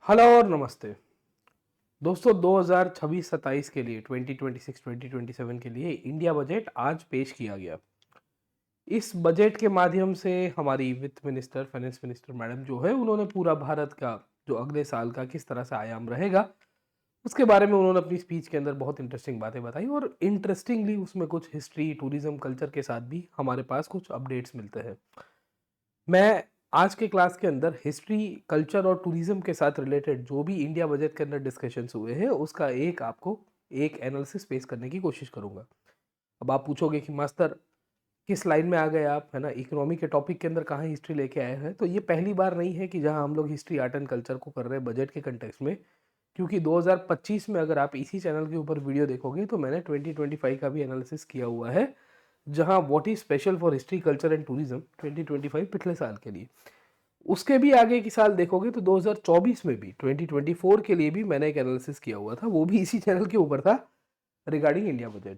Hello और नमस्ते दोस्तों। 2026-27 के लिए 2026-2027 के लिए इंडिया बजट आज पेश किया गया। इस बजट के माध्यम से हमारी वित्त मिनिस्टर फाइनेंस मिनिस्टर मैडम जो है उन्होंने पूरा भारत का जो अगले साल का किस तरह से आयाम रहेगा उसके बारे में उन्होंने अपनी स्पीच के अंदर बहुत इंटरेस्टिंग बातें बताई और इंटरेस्टिंगली उसमें कुछ हिस्ट्री टूरिज्म कल्चर के साथ भी हमारे पास कुछ अपडेट्स मिलते हैं। मैं आज के क्लास के अंदर हिस्ट्री कल्चर और टूरिज्म के साथ रिलेटेड जो भी इंडिया बजट के अंदर डिस्कशंस हुए हैं उसका आपको एक एनालिसिस पेश करने की कोशिश करूंगा। अब आप पूछोगे कि मास्टर किस लाइन में आ गए आप, है ना, इकोनॉमी के टॉपिक के अंदर कहाँ हिस्ट्री लेके आए हैं। तो ये पहली बार नहीं है कि जहां हम लोग हिस्ट्री आर्ट एंड कल्चर को कर रहे हैं बजट के कंटेक्स्ट में, क्योंकि 2025 में अगर आप इसी चैनल के ऊपर वीडियो देखोगे तो मैंने 2025 का भी एनालिसिस किया हुआ है, जहां what is special for history culture and tourism 2025 पिछले साल के लिए। उसके भी आगे की साल देखोगे तो 2024 में भी 2024 के लिए भी मैंने एक एनालिसिस किया हुआ था, वो भी इसी चैनल के ऊपर था रिगार्डिंग इंडिया बजट।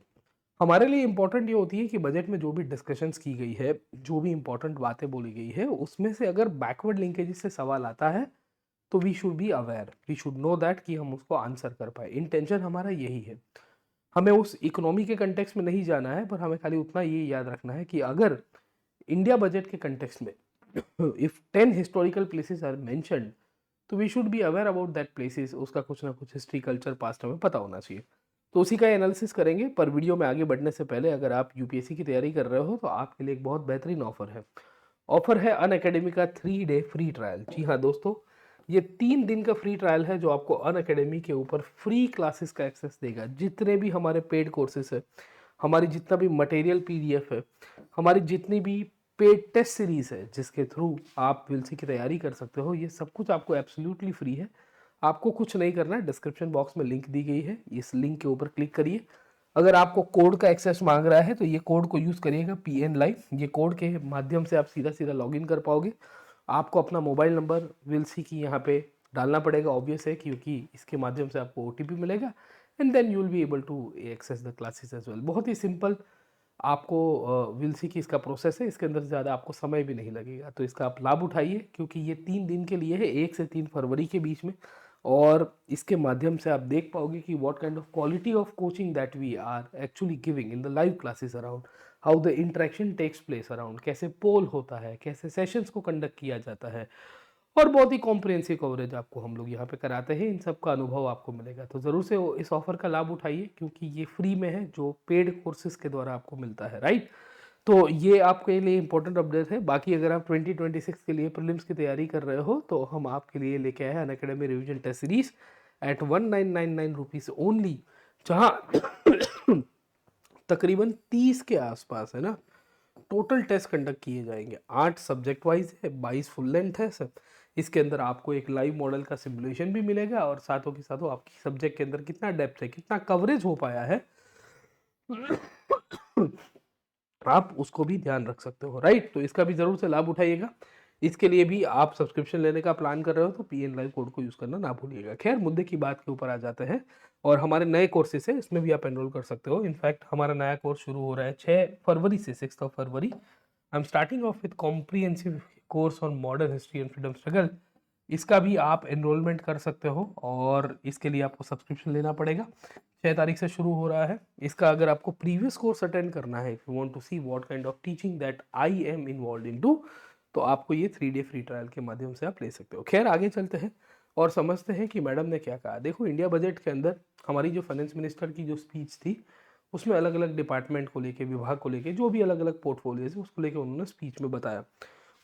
हमारे लिए इंपॉर्टेंट ये होती है कि बजट में जो भी डिस्कशंस की गई है, जो भी इंपॉर्टेंट बातें बोली गई है, उसमें से अगर बैकवर्ड लिंकेजेस से सवाल आता है तो we should be aware, we should know that कि हम उसको आंसर कर पाए। इंटेंशन हमारा यही है। हमें उस इकोनॉमी के कंटेक्स्ट में नहीं जाना है, पर हमें खाली उतना ये याद रखना है कि अगर इंडिया बजट के कंटेक्स्ट में if 10 historical places are mentioned तो we should be aware about that places, उसका कुछ ना कुछ हिस्ट्री कल्चर पास्ट हमें पता होना चाहिए। तो उसी का एनालिसिस करेंगे। पर वीडियो में आगे बढ़ने से पहले अगर आप यूपीएससी की तैयारी कर रहे हो तो आपके लिए एक बहुत बेहतरीन ऑफर है। ऑफर है अन अकेडमी का 3 डे फ्री ट्रायल। जी हाँ दोस्तों, ये 3 दिन का फ्री ट्रायल है जो आपको अन अकेडमी के ऊपर फ्री क्लासेस का एक्सेस देगा। जितने भी हमारे पेड कोर्सेस है, हमारी जितना भी मटेरियल पीडीएफ है, हमारी जितनी भी पेड टेस्ट सीरीज है जिसके थ्रू आप विलसी की तैयारी कर सकते हो, ये सब कुछ आपको एब्सोल्युटली फ्री है। आपको कुछ नहीं करना है, डिस्क्रिप्शन बॉक्स में लिंक दी गई है, इस लिंक के ऊपर क्लिक करिए। अगर आपको कोड का एक्सेस मांग रहा है तो ये कोड को यूज़ करिएगा PN लाइव। ये कोड के माध्यम से आप सीधा सीधा लॉगिन कर पाओगे। आपको अपना मोबाइल नंबर विलसी की यहाँ पे डालना पड़ेगा, ऑब्वियस है, क्योंकि इसके माध्यम से आपको OTP मिलेगा and then you will be able to access the classes as well. बहुत ही सिंपल आपको विलसी की इसका प्रोसेस है, इसके अंदर ज़्यादा आपको समय भी नहीं लगेगा। तो इसका आप लाभ उठाइए क्योंकि ये 3 दिन के लिए है, 1 से 3 फरवरी के बीच में। और इसके माध्यम से आप देख पाओगे कि what kind of quality of coaching that we are actually giving in the live classes around, how the interaction takes place around, कैसे पोल होता है, कैसे सेशंस को कंडक्ट किया जाता है, और बहुत ही कॉम्प्रिहेंसिव कवरेज आपको हम लोग यहाँ पे कराते हैं। इन सब का अनुभव आपको मिलेगा। तो ज़रूर से इस ऑफर का लाभ उठाइए क्योंकि ये फ्री में है जो पेड कोर्सेज के द्वारा आपको मिलता है, राइट। तो ये आपके लिए इंपॉर्टेंट अपडेट है। बाकी अगर आप 2026 के लिए प्रीलिम्स की तैयारी कर रहे हो तो हम आपके लिए लेके आए हैं Unacademy revision test series at 1999 rupees only, जहाँ तकरीबन 30 के आसपास, है ना, टोटल टेस्ट कंडक्ट किए जाएंगे। 8 सब्जेक्ट वाइज है, 22 फुल लेंथ है सब। इसके अंदर आपको एक लाइव मॉडल का सिमुलेशन भी मिलेगा और साथों के साथों आपकी सब्जेक्ट के अंदर कितना डेप्थ है, कितना कवरेज हो पाया है, आप उसको भी ध्यान रख सकते हो, राइट। तो इसका भी जरूर से लाभ उठाइएगा। इसके लिए भी आप सब्सक्रिप्शन लेने का प्लान कर रहे हो तो PN लाइव कोड को यूज करना ना भूलिएगा। खैर, मुद्दे की बात के ऊपर आ जाते हैं और हमारे नए कोर्सेज है, इसमें भी आप एनरोल कर सकते हो। इनफैक्ट हमारा नया कोर्स शुरू हो रहा है 6 फरवरी से, 6 फरवरी। I am starting off with comprehensive course on modern history and freedom struggle. इसका भी आप एनरोलमेंट कर सकते हो और इसके लिए आपको सब्सक्रिप्शन लेना पड़ेगा। 6 तारीख से शुरू हो रहा है। इसका अगर आपको प्रीवियस कोर्स अटेंड करना है, if you want to see what kind of teaching that I am involve into, तो आपको ये 3 डे फ्री ट्रायल के माध्यम से आप ले सकते हो। खैर, आगे चलते हैं और समझते हैं कि मैडम ने क्या कहा। देखो, इंडिया बजट के अंदर हमारी जो फाइनेंस मिनिस्टर की जो स्पीच थी उसमें अलग अलग डिपार्टमेंट को लेके, विभाग को लेके, जो भी अलग अलग पोर्टफोलियोज है उसको लेके उन्होंने स्पीच में बताया।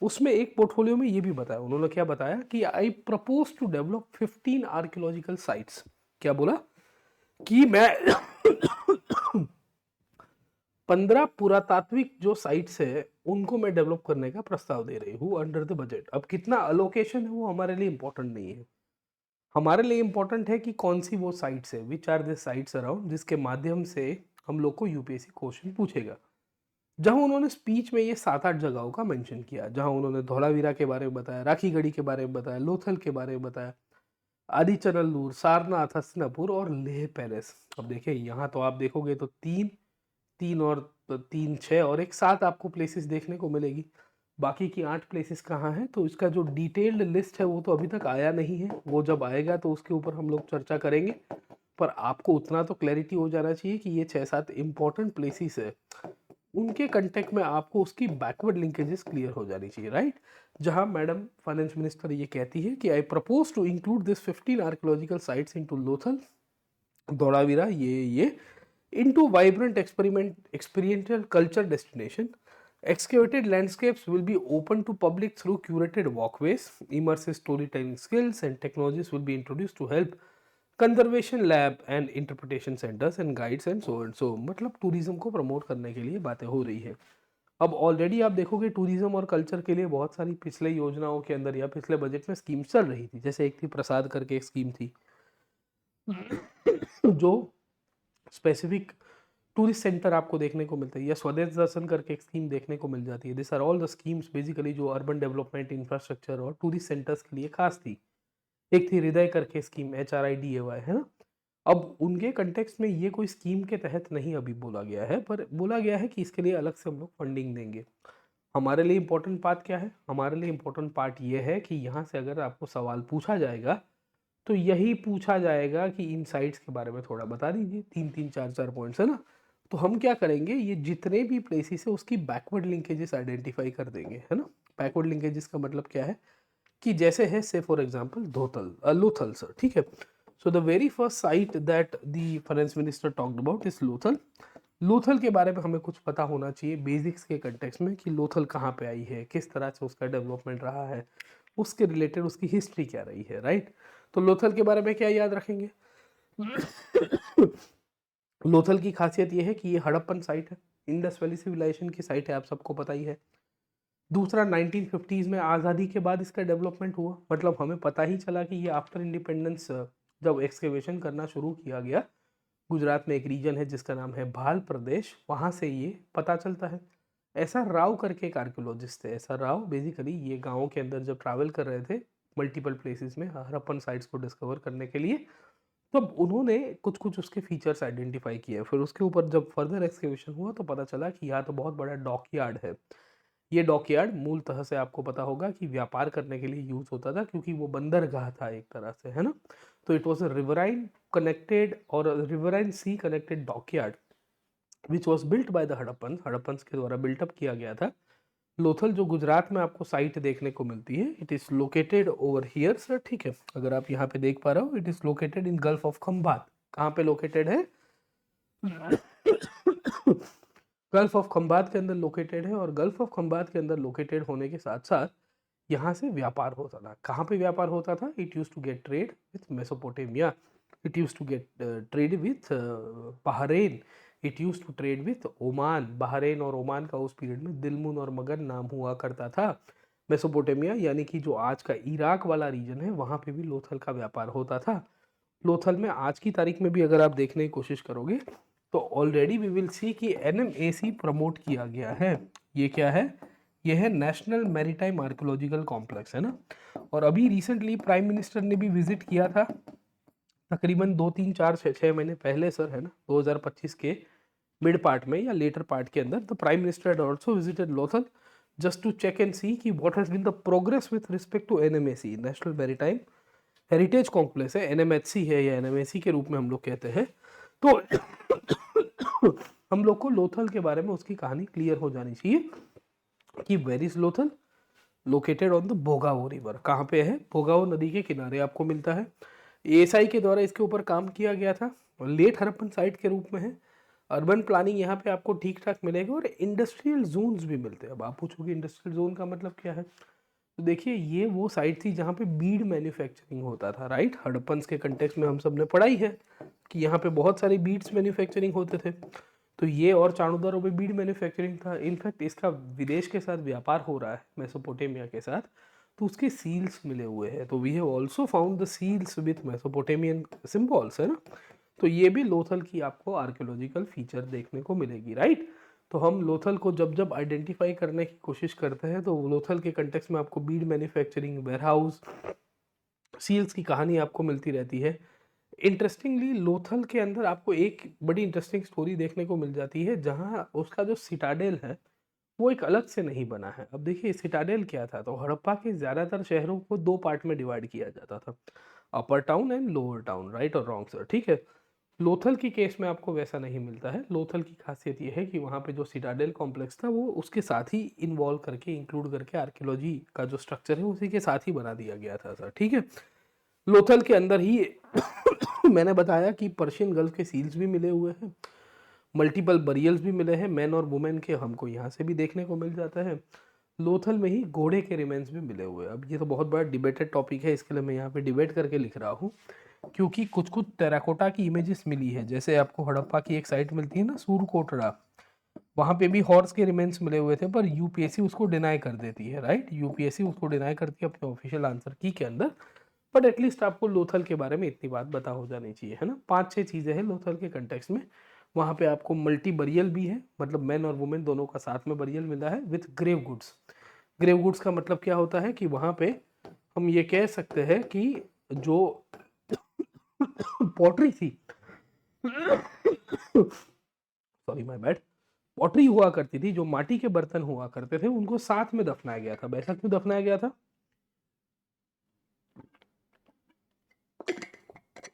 उसमें एक पोर्टफोलियो में ये भी बताया, उन्होंने क्या बताया कि I propose to develop 15 archaeological sites. क्या बोला कि मैं 15 पुरातात्विक जो साइट्स है उनको मैं डेवलप करने का प्रस्ताव दे रही हूँ अंडर द बजट। अब कितना अलोकेशन है वो हमारे लिए इंपॉर्टेंट नहीं है। हमारे लिए इंपॉर्टेंट है कि कौन सी वो साइट्स है, which are the sites around, जिसके माध्यम से हम लोग को यूपीएससी क्वेश्चन पूछेगा। जहां उन्होंने स्पीच में ये 7-8 जगहों का मेंशन किया, जहां उन्होंने धौलावीरा के बारे में बताया, राखीगढ़ी के बारे में बताया, लोथल के बारे में बताया, आदिचनल्लूर, सारनाथ, हस्तिनापुर और लेह पैलेस। अब देखिए, यहाँ तो आप देखोगे तो 3 3 और 3 6 और एक 7 आपको प्लेसेस देखने को मिलेगी। बाकी की 8 प्लेसेस कहाँ हैं, तो इसका जो डिटेल्ड लिस्ट है वो तो अभी तक आया नहीं है, वो जब आएगा तो उसके ऊपर हम लोग चर्चा करेंगे। पर आपको उतना तो क्लैरिटी हो जाना चाहिए कि ये 6-7 इंपॉर्टेंट प्लेसेस है, उनके कंटेक्ट में आपको उसकी बैकवर्ड लिंकेजेस क्लियर हो जानी चाहिए, राइट। जहां मैडम फाइनेंस मिनिस्टर ये कहती है कि I propose to include this 15 archaeological sites into Lothal, Dholavira, ये into vibrant experiential culture destination. Excavated landscapes will be open to public through curated walkways. Immersive storytelling skills and technologies will be introduced to help conservation lab and interpretation centers and guides and so on. So मतलब tourism को promote करने के लिए बातें हो रही है। अब ऑलरेडी आप देखोगे टूरिज्म और कल्चर के लिए बहुत सारी पिछले योजनाओं के अंदर या पिछले बजट में स्कीम्स चल रही थी। जैसे एक थी प्रसाद करके एक स्कीम थी जो स्पेसिफिक टूरिस्ट सेंटर आपको देखने को मिलता है, या स्वदेश दर्शन करके एक स्कीम देखने को मिल जाती है। This are all the schemes basically जो अर्बन डेवलपमेंट इंफ्रास्ट्रक्चर और टूरिस्ट सेंटर्स के लिए खास थी। एक थी हृदय करके स्कीम, HRIDAY, है ना। अब उनके कंटेक्स्ट में ये कोई स्कीम के तहत नहीं अभी बोला गया है, पर बोला गया है कि इसके लिए अलग से हम लोग फंडिंग देंगे। हमारे लिए इम्पोर्टेंट पार्ट क्या है, हमारे लिए इम्पोर्टेंट पार्ट ये है कि यहाँ से अगर आपको सवाल पूछा जाएगा तो यही पूछा जाएगा कि इन साइट्स के बारे में थोड़ा बता दीजिए, 3-3, 4-4 पॉइंट्स, है ना। तो हम क्या करेंगे, ये जितने भी प्लेसेस है उसकी बैकवर्ड लिंकेजेस आइडेंटिफाई कर देंगे, है ना। बैकवर्ड लिंकेजेस का मतलब क्या है कि जैसे है से फॉर एग्जांपल लोथल सर, ठीक है। So the very first sight that the finance minister talked about is Lothal. Lothal के बारे में हमें कुछ पता होना चाहिए बेसिक्स के कंटेक्स्ट में कि लोथल कहाँ पे आई है, किस तरह से उसका डेवलपमेंट रहा है, उसके रिलेटेड उसकी हिस्ट्री क्या रही है, राइट। तो लोथल के बारे में क्या याद रखेंगे लोथल की खासियत ये है कि ये हड़प्पन साइट है, इंडस वैली सिविलाइजेशन की साइट है, आप सबको पता ही है। दूसरा 1950s में आज़ादी के बाद इसका डेवलपमेंट हुआ, मतलब हमें पता ही चला कि ये आफ्टर इंडिपेंडेंस जब एक्सकेवेशन करना शुरू किया गया, गुजरात में एक रीजन है जिसका नाम है भाल प्रदेश, वहाँ से ये पता चलता है। ऐसा राव करके एक आर्कियोलॉजिस्ट थे, ऐसा राव बेसिकली ये गाँव के अंदर जब ट्रैवल कर रहे थे मल्टीपल प्लेसेस में हड़प्पन साइट्स को डिस्कवर करने के लिए, तब उन्होंने कुछ कुछ उसके फीचर्स आइडेंटिफाई किए। फिर उसके ऊपर जब फर्दर एक्सकेवेशन हुआ तो पता चला कि यहाँ तो बहुत बड़ा डॉकयार्ड है। ये डॉकयार्ड मूलतः से आपको पता होगा कि व्यापार करने के लिए यूज होता था, क्योंकि वो बंदरगाह था एक तरह से, है ना। तो it was a riverine connected और riverine sea connected dockyard which was built by the Harappans के द्वारा बिल्टअप किया गया था। लोथल जो गुजरात में आपको साइट देखने को मिलती है, it is located over here sir, ठीक है। अगर आप यहाँ पे देख पा रहे हो, it is located in gulf of Khambhat. कहाँ पे लोकेटेड है गल्फ ऑफ खंबात के अंदर लोकेटेड है। और गल्फ ऑफ खंबात के अंदर लोकेटेड होने के साथ साथ यहाँ से व्यापार होता था। कहाँ पे व्यापार होता था, it use to get trade with Mesopotamia, it use to get trade with Bahrain, it use to trade with Oman. Bahrain और ओमान का उस पीरियड में दिलमुन और मगन नाम हुआ करता था। मेसोपोटेमिया यानी कि जो आज का इराक वाला रीजन है, वहाँ पे भी लोथल का व्यापार होता था। लोथल में आज की तारीख में भी अगर आप देखने की कोशिश करोगे तो ऑलरेडी वी विल सी कि NMAC प्रमोट किया गया है। ये क्या है, ये है नेशनल मैरीटाइम आर्कियोलॉजिकल कॉम्प्लेक्स, है ना। और अभी रिसेंटली प्राइम मिनिस्टर ने भी विजिट किया था, तकरीबन 2-3-4-6 महीने पहले सर, है ना, 2025 के मिड पार्ट में या लेटर पार्ट के अंदर। The prime minister had also visited Lothal just to check and see कि what has been the progress with respect to NMAC, national maritime heritage complex है, NMHC है या NMAC के रूप में हम लोग कहते हैं। तो हम लोग को लोथल के बारे में उसकी कहानी क्लियर हो जानी चाहिए कि where is Lothal, located on the Bhogavo river. कहाँ पे है, भोगावो नदी के किनारे आपको मिलता है। ASI के द्वारा इसके ऊपर काम किया गया था, लेट हड़प्पन साइट के रूप में है। अर्बन प्लानिंग यहाँ पे आपको ठीक ठाक मिलेगा और इंडस्ट्रियल जोन्स भी मिलते हैं। अब आप पूछोगे इंडस्ट्रियल जोन का मतलब क्या है, तो देखिए ये वो साइट थी जहाँ पे बीड मैन्युफैक्चरिंग होता था, राइट। हड़प्पन्स के कंटेक्स्ट में हम सब ने पढ़ाई है कि यहाँ पे बहुत सारी बीड्स मैन्युफैक्चरिंग होते थे। तो ये और चाणूदारों में बीड मैन्युफैक्चरिंग था। इनफैक्ट इसका विदेश के साथ व्यापार हो रहा है, मेसोपोटेमिया के साथ, तो उसके सील्स मिले हुए हैं। तो we have also found the seals with Mesopotamian symbols, है ना। तो ये भी लोथल की आपको आर्कियोलॉजिकल फीचर देखने को मिलेगी, राइट। तो हम लोथल को जब जब आइडेंटिफाई करने की कोशिश करते हैं तो लोथल के कंटेक्स्ट में आपको बीड मैन्युफैक्चरिंग, वेयरहाउस, सील्स की कहानी आपको मिलती रहती है। इंटरेस्टिंगली लोथल के अंदर आपको एक बड़ी इंटरेस्टिंग स्टोरी देखने को मिल जाती है, जहाँ उसका जो सिटाडेल है वो एक अलग से नहीं बना है। अब देखिए सिटाडेल क्या था, तो हड़प्पा के ज़्यादातर शहरों को 2 पार्ट में डिवाइड किया जाता था, upper town and lower town, right और रॉन्ग सर, ठीक है। लोथल की केस में आपको वैसा नहीं मिलता है। लोथल की खासियत ये है कि वहाँ पे जो सिटाडेल कॉम्प्लेक्स था वो उसके साथ ही इन्वॉल्व करके, इंक्लूड करके आर्कियोलॉजी का जो स्ट्रक्चर है उसी के साथ ही बना दिया गया था सर, ठीक है। लोथल के अंदर ही मैंने बताया कि पर्शियन गल्फ के सील्स भी मिले हुए हैं, मल्टीपल बरियल्स भी मिले हैं, मैन और वुमेन के, हमको यहाँ से भी देखने को मिल जाता है। लोथल में ही घोड़े के रिमेन्स भी मिले हुए हैं। अब ये तो बहुत बड़ा डिबेटेड टॉपिक है, इसके लिए मैं यहाँ पे डिबेट करके लिख रहा हूँ, क्योंकि कुछ कुछ टेराकोटा की इमेजेस मिली है, जैसे आपको हड़प्पा की एक साइट मिलती है ना सूरकोटड़ा, वहाँ पे भी हॉर्स के रिमेन्स मिले हुए थे, पर यूपीएससी उसको डिनाई कर देती है, राइट। यूपीएससी उसको डिनाई करती है अपने ऑफिशियल आंसर की के अंदर, बट एटलीस्ट आपको लोथल के बारे में इतनी बात पता हो जानी चाहिए, है ना। 5-6 चीज़ें हैं लोथल के कंटेक्स्ट में। वहाँ पे आपको मल्टी बरियल भी है, मतलब मैन और वुमेन दोनों का साथ में बरियल मिला है with grave goods. Grave goods का मतलब क्या होता है कि वहाँ पे हम ये कह सकते हैं कि जो पॉटरी थी सॉरी माय बैड, पॉटरी हुआ करती थी, जो माटी के बर्तन हुआ करते थे, उनको साथ में दफनाया गया था। ऐसा क्यों दफनाया गया था?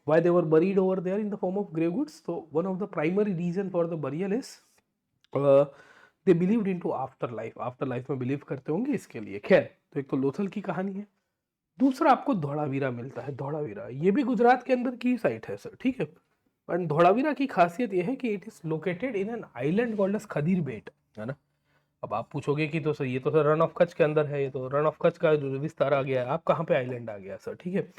Why they were buried over there in the form of grave goods? So one of the primary reason for the burial is uh, they believed into afterlife. Afterlife में बिलीव करते होंगे, इसके लिए। खैर, तो एक तो लोथल की कहानी है। दूसरा आपको धौलावीरा मिलता है। धौलावीरा ये भी गुजरात के अंदर की साइट है सर, ठीक है। और धौलावीरा की खासियत यह है कि it is located in an island called as Khadir Bet, है ना। अब आप पूछोगे कि तो सर ये तो सर रन ऑफ कच्छ के अंदर है, ये तो रन ऑफ कच्छ का जो विस्तार आ गया है, आप कहाँ पे आइलैंड आ गया सर, ठीक है।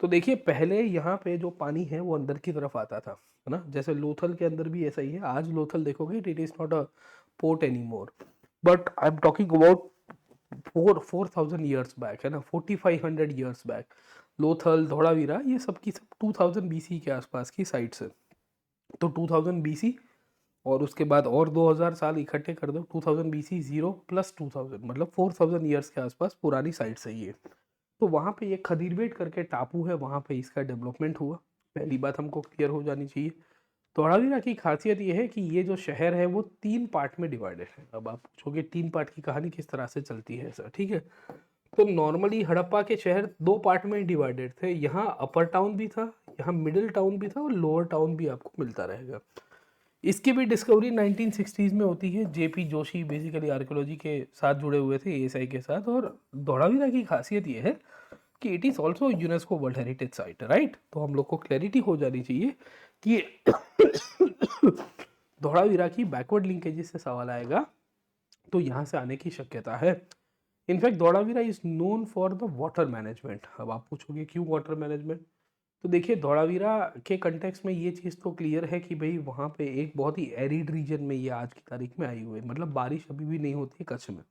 तो देखिए पहले यहाँ पे जो पानी है वो अंदर की तरफ आता था, है ना। जैसे लोथल के अंदर भी ऐसा ही है। आज लोथल देखोगे it is not a port any more, but I am talking about 4,000 years back, है ना, 4,500 ईयर्स बैक। लोथल, धौलावीरा, ये सब की सब 2000 बीसी के आसपास की साइट्स है। तो 2000 बीसी और उसके बाद और 2000 साल इकट्ठे कर दो, 2000 बीसी 0 प्लस 2000 मतलब 4000 ईयर्स के आसपास पुरानी साइट्स है ये। तो वहाँ पे ये खदीरबेट करके टापू है, वहाँ पे इसका डेवलपमेंट हुआ। पहली बात हमको क्लियर हो जानी चाहिए। धौलावीरा की खासियत ये है कि ये जो शहर है वो 3 पार्ट में डिवाइडेड है। अब आप पूछोगे 3 पार्ट की कहानी किस तरह से चलती है सर, ठीक है। तो नॉर्मली हड़प्पा के शहर 2 पार्ट में डिवाइडेड थे। यहाँ अपर टाउन भी था, यहाँ मिडिल टाउन भी था, और लोअर टाउन भी आपको मिलता रहेगा। इसकी भी डिस्कवरी 1960s में होती है। जेपी जोशी बेसिकली आर्कियोलॉजी के साथ जुड़े हुए थे, एएसआई के साथ। और धौलावीरा की खासियत ये है कि it is also UNESCO world heritage site, right. तो हम लोग को क्लैरिटी हो जानी चाहिए कि धौलावीरा की बैकवर्ड लिंकेजेस से सवाल आएगा तो यहाँ से आने की शक्यता है। In fact Dholavira is known for the water management. अब आप पूछोगे क्यों वाटर मैनेजमेंट? तो देखिए धौलावीरा के कंटेक्स्ट में ये चीज़ तो क्लियर है कि भाई वहाँ पे एक बहुत ही एरिड रीजन में ये आज की तारीख में आई हुई है, मतलब बारिश अभी भी नहीं होती है कच्छ में।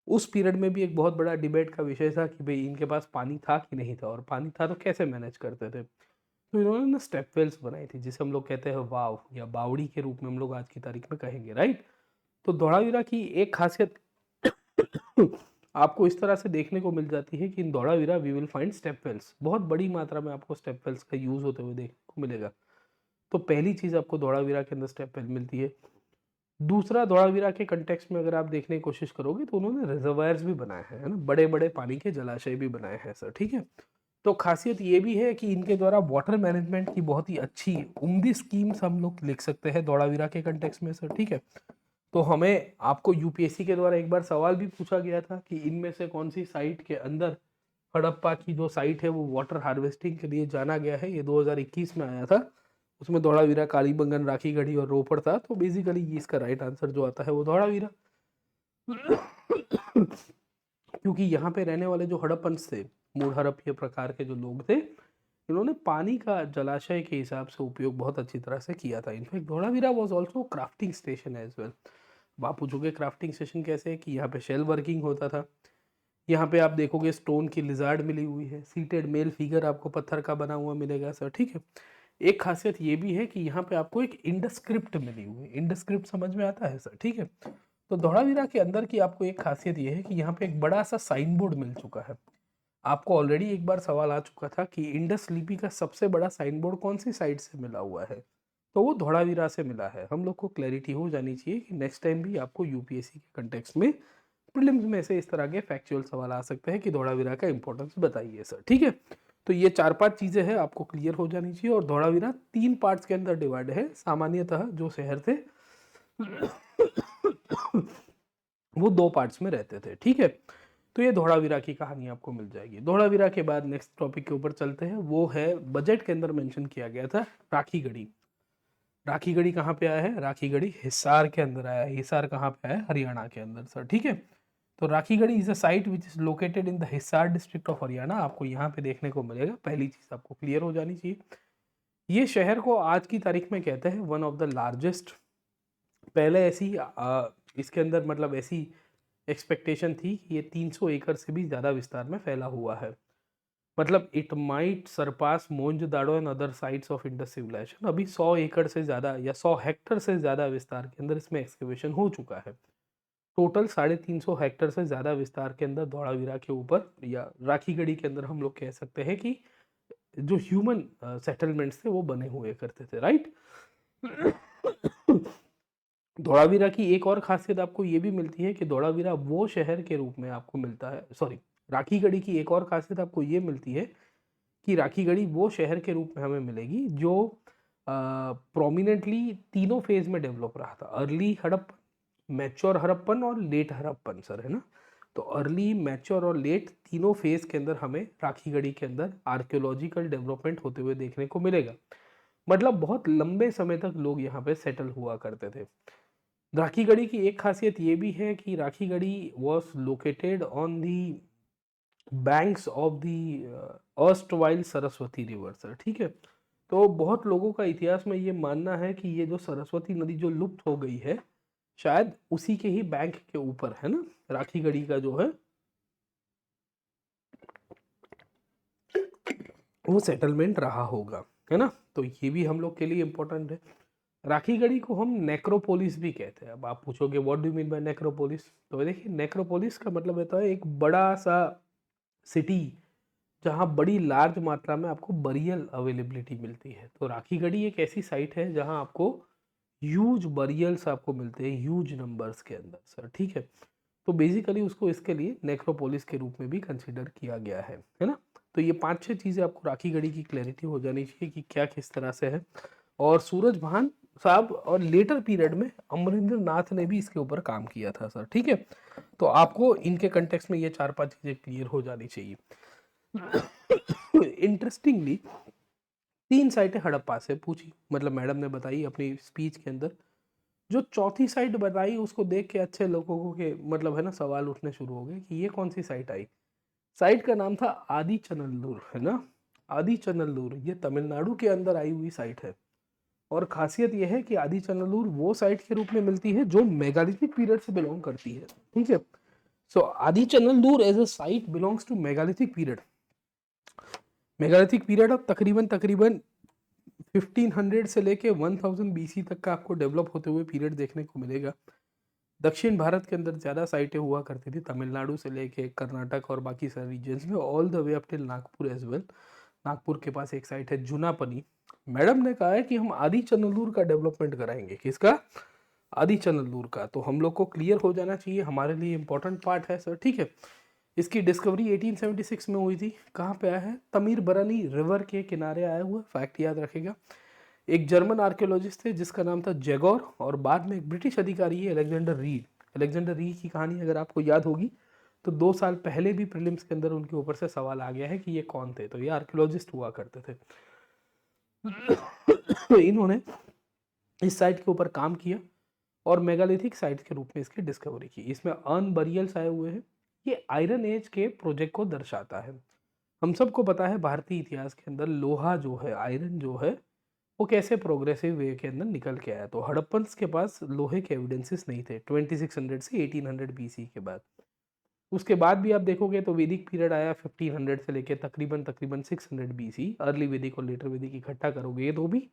उस पीरियड में भी एक बहुत बड़ा डिबेट का विषय था कि भाई इनके पास पानी था कि नहीं था, और पानी था तो कैसे मैनेज करते थे। तो इन्होंने ना स्टेप वेल्स बनाई थी, जिसे हम लोग कहते हैं वाव या बावड़ी के रूप में हम लोग आज की तारीख में कहेंगे, राइट। तो धौलावीरा की एक खासियत आपको इस तरह से देखने को मिल जाती है कि in Dholavira we will find step wells. बहुत बड़ी मात्रा में आपको स्टेप वेल्स का यूज होते हुए देखने को मिलेगा। तो पहली चीज आपको धौलावीरा के अंदर स्टेप वेल मिलती है। दूसरा, धौलावीरा के कंटेक्स्ट में अगर आप देखने की कोशिश करोगे तो उन्होंने रिजर्वायर्स भी बनाए हैं, है ना, बड़े बड़े पानी के जलाशय भी बनाए हैं सर, ठीक है। तो खासियत ये भी है कि इनके द्वारा वाटर मैनेजमेंट की बहुत ही अच्छी उम्दी स्कीम्स हम लोग लिख सकते हैं धौलावीरा के कंटेक्स्ट में सर, ठीक है। तो हमें आपको यूपीएससी के द्वारा एक बार सवाल भी पूछा गया था कि इनमें से कौन सी साइट के अंदर हड़प्पा की जो साइट है वो वाटर हार्वेस्टिंग के लिए जाना गया है। ये 2021 में आया था। उसमें धौलावीरा, कालीबंगन, राखीगढ़ी और रोपड़ था। तो बेसिकली ये इसका राइट आंसर जो आता है वो धौलावीरा। क्योंकि यहाँ पे रहने वाले जो हड़प्पन्स थे, मूल हड़प्पीय प्रकार के जो लोग थे, इन्होंने पानी का जलाशय के हिसाब से उपयोग बहुत अच्छी तरह से किया था। In fact Dholavira was also crafting station as well. आप पूछोगे क्राफ्टिंग स्टेशन कैसे है, कि यहाँ पे शेल वर्किंग होता था। यहाँ पे आप देखोगे स्टोन की लिजार्ड मिली हुई है, सीटेड मेल फिगर आपको पत्थर का बना हुआ मिलेगा सर, ठीक है। एक खासियत ये भी है कि यहाँ पे आपको एक इंडस्क्रिप्ट मिली हुई है। इंडस्क्रिप्ट समझ में आता है सर, ठीक है। तो धौलावीरा के अंदर की आपको एक खासियत ये है कि यहाँ पे एक बड़ा सा साइन बोर्ड मिल चुका है। आपको ऑलरेडी एक बार सवाल आ चुका था कि इंडस लिपि का सबसे बड़ा साइन बोर्ड कौन सी साइड से मिला हुआ है। तो वो धोलावीरा से मिला है। हम लोग को क्लैरिटी हो जानी चाहिए कि नेक्स्ट टाइम भी आपको यूपीएससी के कंटेक्स्ट में प्रीलिम्स में से इस तरह के फैक्चुअल सवाल आ सकते हैं कि धोलावीरा का इंपॉर्टेंस बताइए सर, ठीक है। तो ये 4-5 चीजें हैं आपको क्लियर हो जानी चाहिए। और धोलावीरा 3 पार्ट्स के अंदर डिवाइड है। सामान्यतः जो शहर थे वो 2 पार्ट्स में रहते थे, ठीक है। तो ये धोलावीरा की कहानी आपको मिल जाएगी। धोलावीरा के बाद नेक्स्ट टॉपिक के ऊपर चलते हैं, वो है बजट के अंदर मेंशन किया गया था राखीगढ़ी। राखीगढ़ी कहाँ पे आया है? राखीगढ़ी हिसार के अंदर आया है। हिसार कहाँ पे आया है? हरियाणा के अंदर सर, ठीक है। तो Rakhigarhi is a site which is located in the Hisar district of Haryana. आपको यहाँ पे देखने को मिलेगा। पहली चीज आपको क्लियर हो जानी चाहिए, ये शहर को आज की तारीख में कहते हैं वन ऑफ द लार्जेस्ट। पहले ऐसी इसके अंदर मतलब ऐसी एक्सपेक्टेशन थी कि ये 300 एकड़ से भी ज़्यादा विस्तार में फैला हुआ है। मतलब it might surpass Mohenjodaro and other sites of Indus civilisation. अभी 100 एकड़ से ज़्यादा या 100 हेक्टर से ज़्यादा विस्तार के अंदर इसमें एक्सकेवेशन हो चुका है। टोटल 350 हेक्टर से ज़्यादा विस्तार के अंदर धौलावीरा के ऊपर या राखीगढ़ी के अंदर हम लोग कह सकते हैं कि जो ह्यूमन सेटलमेंट्स थे वो बने हुए करते थे, राइट। धौलावीरा की एक और खासियत आपको ये भी मिलती है कि धौलावीरा वो शहर के रूप में आपको मिलता है, सॉरी, राखीगढ़ी की एक और खासियत आपको ये मिलती है कि राखीगढ़ी वो शहर के रूप में हमें मिलेगी जो प्रोमिनेंटली तीनों फेज में डेवलप रहा था। अर्ली हड़प्पन, मैच्योर हड़प्पन और लेट हड़प्पन सर, है ना। तो अर्ली, मैच्योर और लेट तीनों फेज के अंदर हमें राखीगढ़ी के अंदर आर्कियोलॉजिकल डेवलपमेंट होते हुए देखने को मिलेगा। मतलब बहुत लंबे समय तक लोग यहाँ पे सेटल हुआ करते थे। राखीगढ़ी की एक खासियत ये भी है कि Rakhigarhi was located on the banks of the erstwhile Saraswati river sir, ठीक है। तो बहुत लोगों का इतिहास में ये मानना है कि ये जो सरस्वती नदी जो लुप्त हो गई है, शायद उसी के ही बैंक के ऊपर, है ना, राखीगढ़ी का जो है वो सेटलमेंट रहा होगा, है ना। तो ये भी हम लोग के लिए इम्पोर्टेंट है। राखीगढ़ी को हम नेक्रोपोलिस भी कहते हैं। अब आप पूछोगे what do mean by necropolis, तो देखिए नेक्रोपोलिस का मतलब होता है एक बड़ा सा सिटी जहाँ बड़ी लार्ज मात्रा में आपको बरियल अवेलेबिलिटी मिलती है। तो राखीगढ़ी एक ऐसी साइट है जहाँ आपको ह्यूज बरियल्स आपको मिलते हैं ह्यूज नंबर्स के अंदर सर, ठीक है। तो बेसिकली उसको इसके लिए नेक्रोपोलिस के रूप में भी कंसिडर किया गया है ना। तो ये 5-6 चीज़ें आपको राखीगढ़ी की क्लैरिटी हो जानी चाहिए कि क्या किस तरह से है। और सूरज भान साहब और लेटर पीरियड में अमरिंदर नाथ ने भी इसके ऊपर काम किया था सर, ठीक है। तो आपको इनके कंटेक्स्ट में ये 4-5 चीज़ें क्लियर हो जानी चाहिए। इंटरेस्टिंगली 3 साइटें हड़प्पा से पूछी, मतलब मैडम ने बताई अपनी स्पीच के अंदर। जो चौथी साइट बताई उसको देख के अच्छे लोगों को के मतलब है ना सवाल उठने शुरू हो गए कि ये कौन सी साइट आई। साइट का नाम था आदि चनल्लूर, है ना। आदि चनल्लूर ये तमिलनाडु के अंदर आई हुई साइट है। और खासियत यह है कि आदि चनल्लूर वो साइट के रूप में मिलती है जो मेगालिथिक पीरियड से बिलोंग करती है, ठीक है। So Adichanallur as a site belongs to megalithic period. Megalithic period अब तकरीबन तकरीबन 1500 से लेके 1000 बीसी तक का आपको डेवलप होते हुए पीरियड देखने को मिलेगा। दक्षिण भारत के अंदर ज़्यादा साइटें हुआ करती थी, तमिलनाडु से लेके कर्नाटक और बाकी सारे रीजन्स में, all the way up till Nagpur as well. Nagpur के पास एक साइट है जुनापनी। मैडम ने कहा है कि हम आदि चनल्लूर का डेवलपमेंट कराएंगे। किसका? आदि चनल्लूर का। तो हम लोग को क्लियर हो जाना चाहिए, हमारे लिए इंपॉर्टेंट पार्ट है सर, ठीक है। इसकी डिस्कवरी 1876 में हुई थी। कहाँ पे आया है? तमीर बरनी रिवर के किनारे आया हुआ, फैक्ट याद रखेगा। एक जर्मन आर्कियोलॉजिस्ट थे जिसका नाम था जेगोर, और बाद में एक ब्रिटिश अधिकारी है अलेक्जेंडर रीड। अलेक्जेंडर रीड की कहानी अगर आपको याद होगी तो 2 साल पहले भी प्रीलिम्स के अंदर उनके ऊपर से सवाल आ गया है कि ये कौन थे। तो ये आर्कियोलॉजिस्ट हुआ करते थे। इन्होंने इस साइट के ऊपर काम किया और मेगालिथिक साइट के रूप में इसकी डिस्कवरी की। इसमें अर्न बरियल्स आए हुए हैं। ये आयरन एज के प्रोजेक्ट को दर्शाता है। हम सबको पता है भारतीय इतिहास के अंदर लोहा जो है, आयरन जो है, वो कैसे प्रोग्रेसिव वे के अंदर निकल के आया। तो हड़प्पन्स के पास लोहे के एविडेंसेस नहीं थे 2600 से 1800 बीसी के बाद। उसके बाद भी आप देखोगे तो वैदिक पीरियड आया 1500 से लेके तकरीबन तकरीबन 600 बीसी। अर्ली वैदिक और लेटर वैदिक इकट्ठा करोगे ये तो भी,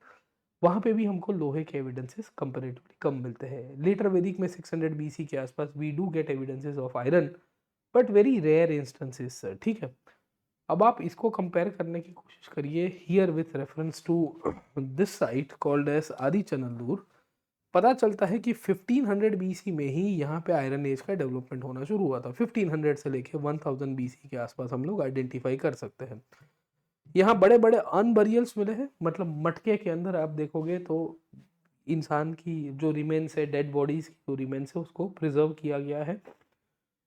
वहाँ पे भी हमको लोहे के एविडेंसेस कंपेरेटिवली कम मिलते हैं। लेटर वैदिक में 600 बीसी के आसपास we do get evidences of iron, but very rare instances sir, ठीक है। अब आप इसको कंपेयर करने की कोशिश करिए here with reference to this site called as Adichanallur. पता चलता है कि 1500 बीसी में ही यहाँ पे आयरन एज का डेवलपमेंट होना शुरू हुआ था। 1500 से लेके 1000 बीसी के आसपास हम लोग आइडेंटिफाई कर सकते हैं। यहाँ बड़े बड़े अनबरियल्स मिले हैं, मतलब मटके के अंदर आप देखोगे तो इंसान की जो रिमेन्स है, डेड बॉडीज की जो रिमेन्स है, उसको प्रिजर्व किया गया है।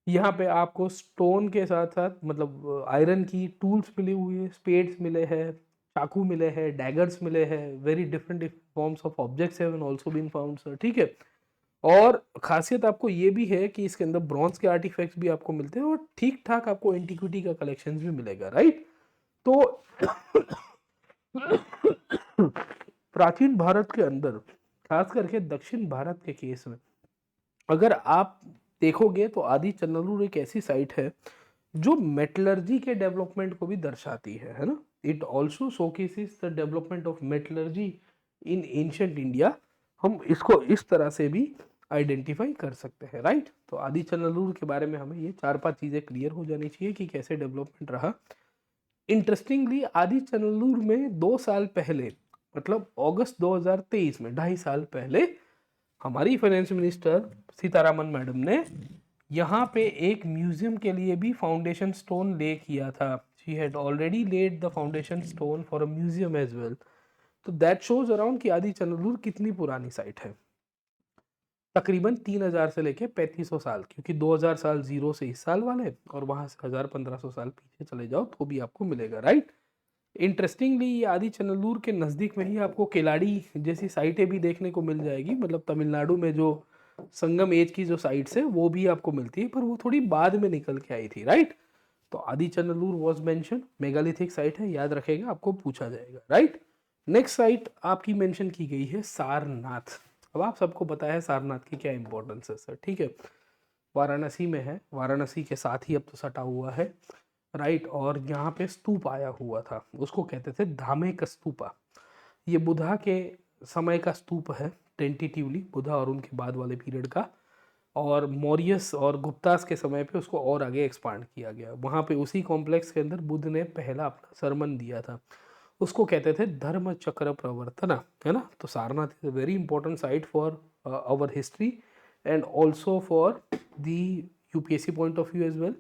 यहाँ पे आपको स्टोन के साथ साथ मतलब आयरन की टूल्स मिली हुई है, स्पेड्स मिले हैं, चाकू मिले हैं, डैगर्स मिले हैं, very different forms of objects have also been found sir, ठीक है। और खासियत आपको ये भी है कि इसके अंदर ब्रॉन्ज के आर्टिफैक्ट्स भी आपको मिलते हैं और ठीक ठाक आपको एंटिक्विटी का कलेक्शन भी मिलेगा, राइट। तो प्राचीन भारत के अंदर, खास करके दक्षिण भारत के केस में, अगर आप देखोगे तो आदि चंदनूर एक ऐसी साइट है जो मेटलर्जी के डेवलपमेंट को भी दर्शाती है ना। It also showcases the development of metallurgy in ancient India. हम इसको इस तरह से भी आइडेंटिफाई कर सकते हैं, राइट। तो आदि चंदनूर के बारे में हमें ये 4-5 चीजें क्लियर हो जानी चाहिए कि कैसे डेवलपमेंट रहा। इंटरेस्टिंगली आदि चंदनूर में 2 साल पहले, मतलब अगस्त 2023 में, 2.5 साल पहले, हमारी फाइनेंस मिनिस्टर सीतारामन मैडम ने यहाँ पे एक म्यूजियम के लिए भी फाउंडेशन स्टोन ले किया था। She had already laid the foundation stone for a museum as well. तो दैट शोज अराउंड कि आदि चंदनूर कितनी पुरानी साइट है। तकरीबन 3000 से लेके 3500 साल, क्योंकि 2000 साल जीरो से इस साल वाले और वहां से 1500 साल पीछे चले जाओ तो भी आपको मिलेगा, राइट। इंटरेस्टिंगली ये आदि चंदनूर के नज़दीक में ही आपको केलाड़ी जैसी साइटें भी देखने को मिल जाएगी। मतलब तमिलनाडु में जो संगम एज की जो साइट्स है वो भी आपको मिलती है, पर वो थोड़ी बाद में निकल के आई थी, राइट। तो आदि चंदनूर वॉज मेंशन, मेगालिथिक साइट है, याद रखेगा, आपको पूछा जाएगा, राइट। नेक्स्ट साइट आपकी मेंशन की गई है सारनाथ। अब आप सबको पता है सारनाथ की क्या इंपॉर्टेंस है सर, ठीक है। वाराणसी में है, वाराणसी के साथ ही अब तो सटा हुआ है, राइट। और यहाँ पे स्तूप आया हुआ था, उसको कहते थे धामेक स्तूपा। ये बुधा के समय का स्तूप है, टेंटेटिवली बुधा और उनके बाद वाले पीरियड का। और मौर्यस और गुप्तास के समय पे उसको और आगे एक्सपांड किया गया। वहाँ पे उसी कॉम्प्लेक्स के अंदर बुद्ध ने पहला अपना सरमन दिया था, उसको कहते थे धर्म चक्र प्रवर्तना, है ना। तो Sarnath is a very important site for our history and also for the UPSC point of view as well.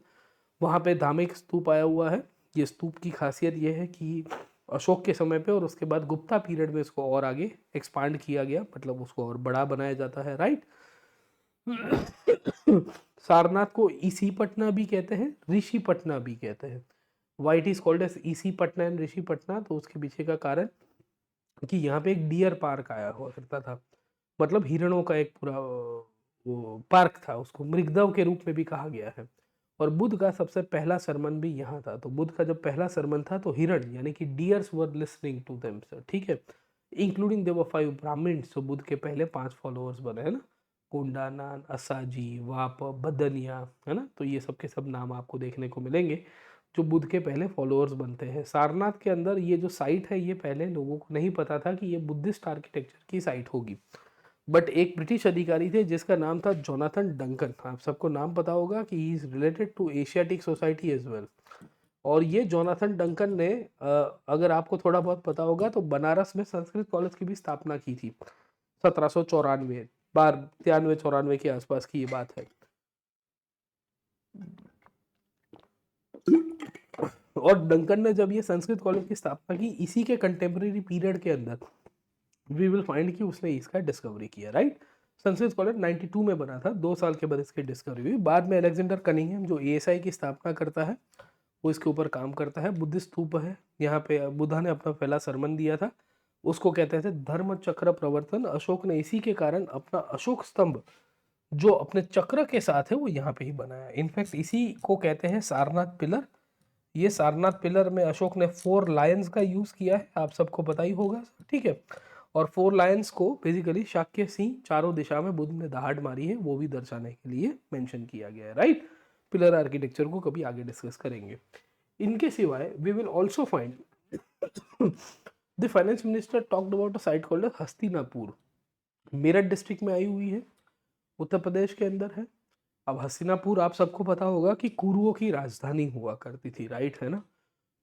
वहाँ पे धार्मिक स्तूप आया हुआ है। ये स्तूप की खासियत ये है कि अशोक के समय पे और उसके बाद गुप्ता पीरियड में इसको और आगे एक्सपांड किया गया, मतलब उसको और बड़ा बनाया जाता है, राइट। सारनाथ को ईसी पटना भी कहते हैं, ऋषि पटना भी कहते हैं। Why it is called as Isi Patna and Rishi Patna, तो उसके पीछे का कारण कि यहाँ पे एक डियर पार्क आया हुआ करता था, मतलब हिरणों का एक पूरा वो पार्क था, उसको मृगदव के रूप में भी कहा गया है। और बुद्ध का सबसे पहला सरमन भी यहाँ था। तो बुद्ध का जब पहला सरमन था तो हिरण यानी कि deers were listening to them sir, ठीक है। Including their 5 Brahmins. तो बुद्ध के पहले 5 फॉलोअर्स बने, है ना, कोंडानान, असाजी, वाप, बदनिया, है ना। तो ये सब के सब नाम आपको देखने को मिलेंगे जो बुद्ध के पहले फॉलोअर्स बनते हैं। सारनाथ के अंदर ये जो साइट है, ये पहले लोगों को नहीं पता था कि ये बुद्धिस्ट आर्किटेक्चर की साइट होगी। बट एक ब्रिटिश अधिकारी थे जिसका नाम था जोनाथन डंकन। आप सबको नाम पता होगा कि he is related to Asiatic Society as well. और ये जोनाथन डंकन ने अगर आपको थोड़ा बहुत पता होगा तो बनारस में संस्कृत कॉलेज की भी स्थापना की थी 1794, 93-94 के आसपास की ये बात है। और डंकन ने जब ये संस्कृत कॉलेज की स्थापना की, इसी के कंटेम्प्रेरी पीरियड के अंदर वी विल फाइंड कि उसने इसका डिस्कवरी किया, राइट। संस्कृत कॉलेज 92 में बना था, 2 साल के बाद इसकी डिस्कवरी हुई। बाद में अलेक्जेंडर कनिंघम जो एएसआई की स्थापना करता है वो इसके ऊपर काम करता है। बुद्धिस्ट स्तूप है यहाँ पे, बुद्धा ने अपना पहला सरमन दिया था, उसको कहते थे धर्म चक्र प्रवर्तन। अशोक ने इसी के कारण अपना अशोक स्तंभ जो अपने चक्र के साथ है वो यहाँ पे ही बनाया। इनफैक्ट इसी को कहते हैं सारनाथ पिलर। ये सारनाथ पिलर में अशोक ने 4 लायंस का यूज किया है, आप सबको पता ही होगा, ठीक है। और 4 लायंस को बेसिकली शाक्य सिंह चारों दिशा में बुद्ध ने दहाड़ मारी है वो भी दर्शाने के लिए मेंशन किया गया है, राइट। पिलर आर्किटेक्चर को कभी आगे डिस्कस करेंगे। इनके सिवाय we will also find the finance minister talked about a site called Hastinapur. Meerut district में आई हुई है, उत्तर प्रदेश के अंदर है। अब हस्तिनापुर आप सबको पता होगा कि कुरुओं की राजधानी हुआ करती थी, राइट, है ना।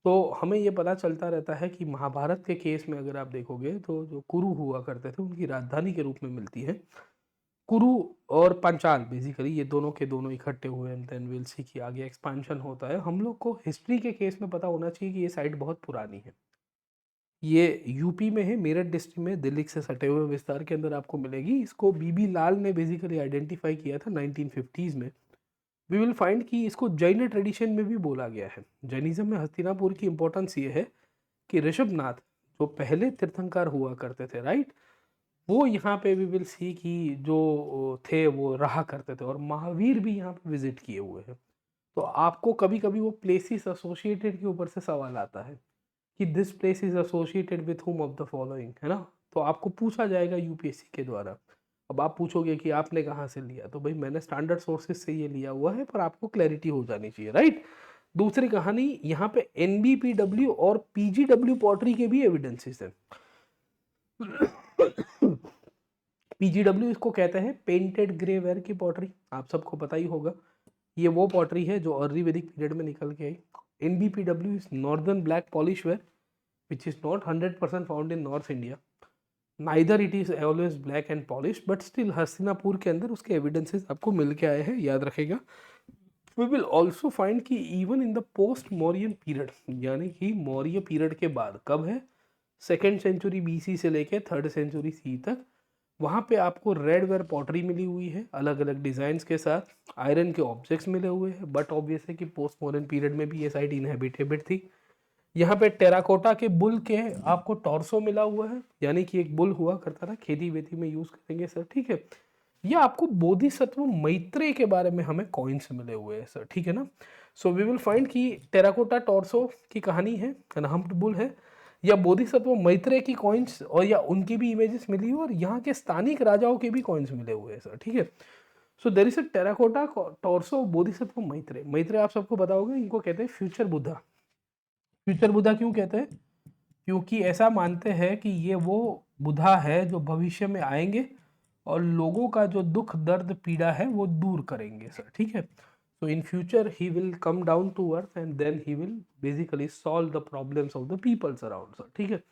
तो हमें ये पता चलता रहता है कि महाभारत के केस में अगर आप देखोगे तो जो कुरु हुआ करते थे उनकी राजधानी के रूप में मिलती है कुरु और पांचाल, बेसिकली ये दोनों के दोनों इकट्ठे हुए एंड देन विल सी कि आगे एक्सपांशन होता है। हम लोग को हिस्ट्री के केस में पता होना चाहिए कि ये साइट बहुत पुरानी है। ये यूपी में है, मेरठ डिस्ट्रिक्ट में, दिल्ली से सटे हुए विस्तार के अंदर आपको मिलेगी। इसको बीबी लाल ने बेसिकली आइडेंटिफाई किया था 1950s में। वी विल फाइंड कि इसको जैन ट्रेडिशन में भी बोला गया है। जैनिज्म में हस्तिनापुर की इंपॉर्टेंस ये है कि ऋषभनाथ जो पहले तीर्थंकर हुआ करते थे, राइट, वो यहाँ पे वी विल सी कि जो थे वो रहा करते थे और महावीर भी यहाँ पे विजिट किए हुए हैं। तो आपको कभी कभी वो प्लेसेस एसोसिएटेड के ऊपर से सवाल आता है कि this place is associated with whom of the following, है ना। तो आपको पूछा जाएगा यूपीएससी के द्वारा। अब आप पूछोगे कि आपने कहाँ से लिया, तो भाई मैंने स्टैंडर्ड सोर्सेज से ये लिया हुआ है, पर आपको क्लैरिटी हो जानी चाहिए, राइट। दूसरी कहानी, यहाँ पे एनबीपीडब्ल्यू और पीजीडब्ल्यू पॉटरी के भी एविडेंसेस हैं। पीजीडब्ल्यू इसको कहते हैं पेंटेड ग्रे वेयर की पॉटरी, आप सबको पता ही होगा। ये वो पॉटरी है जो अर्ली वैदिक पीरियड में निकल के आई। NBPW is northern black polish ware which is not 100% found in North India. Neither it is always black and polished, but still Hastinapur के अंदर उसके एविडेंसेस आपको मिल के आए हैं, याद रखेगा। We will also find कि even in the post Mauryan period, यानी कि मौर्य पीरियड के बाद, कब है, सेकेंड सेंचुरी बीसी से लेके थर्ड सेंचुरी सी तक, वहाँ पे आपको रेड वेयर पॉटरी मिली हुई है अलग अलग डिजाइन के साथ, आयरन के ऑब्जेक्ट्स मिले हुए हैं। बट ऑब्वियस है कि पोस्ट मॉडर्न पीरियड में भी ये साइट इनहेबिटेबल थी। यहाँ पे टेराकोटा के बुल के आपको टॉर्सो मिला हुआ है, यानी कि एक बुल हुआ करता था, खेती वेती में यूज करेंगे सर, ठीक है। ये आपको बोधिसत्व मैत्रेय के बारे में हमें कॉइन्स मिले हुए हैं सर, ठीक है ना। सो वी विल फाइंड कि टेराकोटा टॉर्सो की कहानी है, हम्प्ड बुल है, या बोधिसत्व मैत्रेय की कॉइन्स और या उनकी भी इमेजेस मिली हुई, और यहाँ के स्थानिक राजाओं के भी कॉइन्स मिले हुए हैं सर, ठीक है। So there is a terracotta torso Bodhisattva Maitreya. Maitreya आप सबको पता होगा, इनको कहते हैं फ्यूचर बुद्धा। फ्यूचर बुद्धा क्यों कहते हैं? क्योंकि ऐसा मानते हैं कि ये वो बुद्धा है जो भविष्य में आएंगे और लोगों का जो दुख दर्द पीड़ा है वो दूर करेंगे सर, ठीक है। तो in future he will come down to earth and then he will basically solve the problems of the peoples around sir, ठीक है।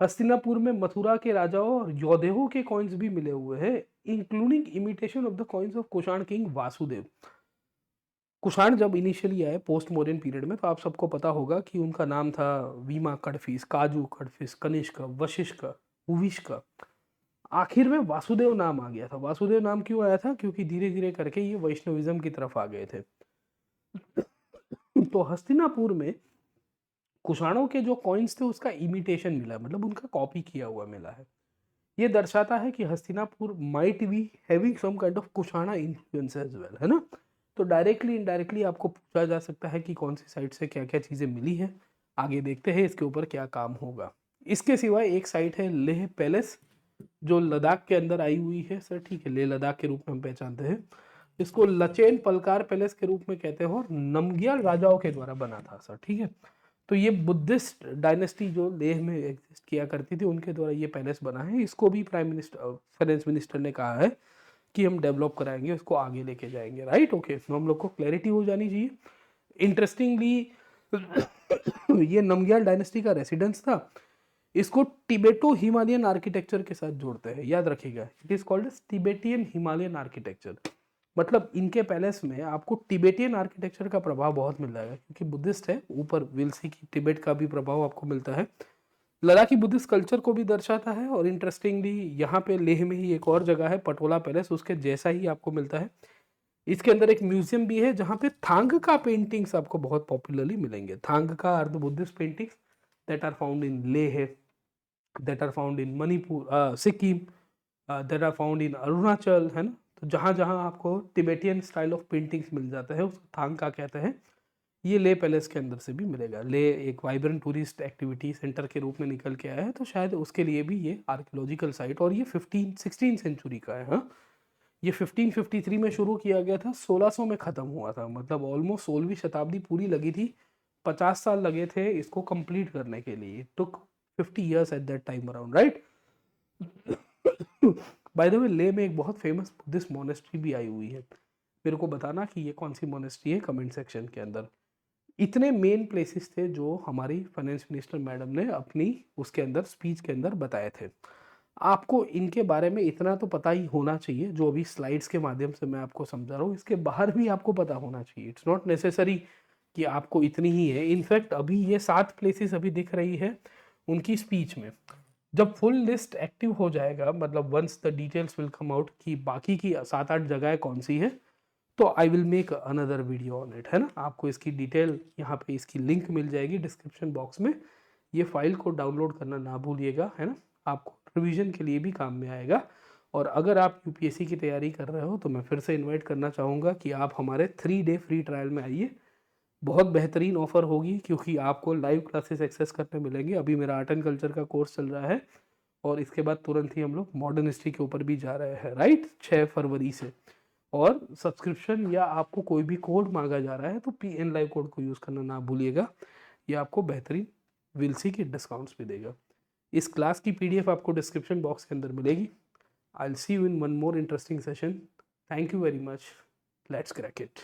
हस्तिनापुर में मथुरा के राजाओं और योधेहों के कॉइन्स भी मिले हुए हैं, including imitation of the coins of Kushan king Vasudev. Kushan जब इनिशियली आए पोस्ट मॉडर्न पीरियड में, तो आप सबको पता होगा कि उनका नाम था वीमा कड़फिस, काजू कड़फिस, कनिष्क, वशिष्क, हुविष्क। आखिर में वासुदेव नाम आ गया था। वासुदेव नाम क्यों आया था? क्योंकि धीरे धीरे करके ये वैष्णविज्म की तरफ आ गए थे। तो हस्तिनापुर में कुषाणों के जो कॉइन्स थे उसका इमिटेशन मिला, मतलब उनका कॉपी किया हुआ मिला है। ये दर्शाता है कि Hastinapur might be having some kind of Kushana influence as well, है ना। तो डायरेक्टली इनडायरेक्टली आपको पूछा जा सकता है कि कौन सी साइट से क्या क्या चीज़ें मिली है। आगे देखते हैं इसके ऊपर क्या काम होगा। इसके सिवाय एक साइट है लेह पैलेस, जो लद्दाख के अंदर आई हुई है सर, ठीक है। लेह लद्दाख के रूप में हम पहचानते हैं इसको। लचेन पलकार पैलेस के रूप में कहते हैं और नमग्याल राजाओं के द्वारा बना था सर, ठीक है। तो ये बुद्धिस्ट डायनेस्टी जो लेह में एग्जिस्ट किया करती थी उनके द्वारा ये पैलेस बना है। इसको भी प्राइम मिनिस्टर, फाइनेंस मिनिस्टर ने कहा है कि हम डेवलप कराएंगे, उसको आगे लेके जाएंगे, राइट। ओके, तो हम लोग को क्लैरिटी हो जानी चाहिए। इंटरेस्टिंगली ये नमग्याल डायनेस्टी का रेसिडेंस था। इसको टिबेटो हिमालयन आर्किटेक्चर के साथ जोड़ते हैं, याद रखिएगा। It is called Tibetan Himalayan architecture. मतलब इनके पैलेस में आपको टिबेटियन आर्किटेक्चर का प्रभाव बहुत मिल जाएगा, क्योंकि बुद्धिस्ट है, ऊपर विल सी की टिबेट का भी प्रभाव आपको मिलता है। लद्दाखी बुद्धिस्ट कल्चर को भी दर्शाता है। और इंटरेस्टिंगली यहाँ पे लेह में ही एक और जगह है पटोला पैलेस, उसके जैसा ही आपको मिलता है। इसके अंदर एक म्यूजियम भी है जहाँ पे थांग का पेंटिंग्स आपको बहुत पॉपुलरली मिलेंगे। Thangka are the Buddhist paintings that are found in Leh, that are found in Manipur, Sikkim, that are found in Arunachal, है ना। तो जहाँ जहाँ आपको टिबेटियन स्टाइल ऑफ पेंटिंग्स मिल जाता है उसको थांग का कहते हैं। ये ले पैलेस के अंदर से भी मिलेगा। ले एक वाइब्रेंट टूरिस्ट एक्टिविटी सेंटर के रूप में निकल के आया है, तो शायद उसके लिए भी ये आर्कियोलॉजिकल साइट। और ये 16 सेंचुरी का है, हाँ। ये 1553 में शुरू किया गया था, 1600 में ख़त्म हुआ था। मतलब ऑलमोस्ट 16वीं शताब्दी पूरी लगी थी, 50 साल लगे थे इसको कंप्लीट करने के लिए। टुक 50 years at that time around, right. By the way, ले में एक बहुत फेमस बुद्धिस्ट मोनेस्ट्री भी आई हुई है। मेरे को बताना कि ये कौन सी मोनेस्ट्री है कमेंट सेक्शन के अंदर। इतने मेन प्लेसेस थे जो हमारी फाइनेंस मिनिस्टर मैडम ने अपनी उसके अंदर स्पीच के अंदर बताए थे। आपको इनके बारे में इतना तो पता ही होना चाहिए, जो अभी स्लाइड्स के माध्यम से मैं आपको समझा रहा हूँ, इसके बाहर भी आपको पता होना चाहिए। इट्स नॉट नेसेसरी कि आपको इतनी ही है। इनफैक्ट अभी ये 7 प्लेसेस अभी दिख रही है उनकी स्पीच में। जब फुल लिस्ट एक्टिव हो जाएगा, मतलब once the details will come out कि बाकी की 7-8 जगह कौन सी है, तो I will make another video on it, है ना। आपको इसकी डिटेल यहाँ पे इसकी लिंक मिल जाएगी डिस्क्रिप्शन बॉक्स में। ये फाइल को डाउनलोड करना ना भूलिएगा, है ना। आपको रिवीजन के लिए भी काम में आएगा। और अगर आप यूपीएससी की तैयारी कर रहे हो तो मैं फिर से इनवाइट करना चाहूँगा कि आप हमारे 3 डे फ्री ट्रायल में आइए। बहुत बेहतरीन ऑफर होगी, क्योंकि आपको लाइव क्लासेस एक्सेस करने मिलेंगे। अभी मेरा आर्ट एंड कल्चर का कोर्स चल रहा है और इसके बाद तुरंत ही हम लोग मॉडर्न हिस्ट्री के ऊपर भी जा रहे हैं, राइट, 6 फरवरी से। और सब्सक्रिप्शन या आपको कोई भी कोड मांगा जा रहा है तो PN लाइव कोड को यूज़ करना ना भूलिएगा। ये आपको बेहतरीन विलसी की डिस्काउंट्स भी देगा। इस क्लास की PDF आपको डिस्क्रिप्शन बॉक्स के अंदर मिलेगी। I will see you in one more interesting session. Thank you very much. Let's crack it.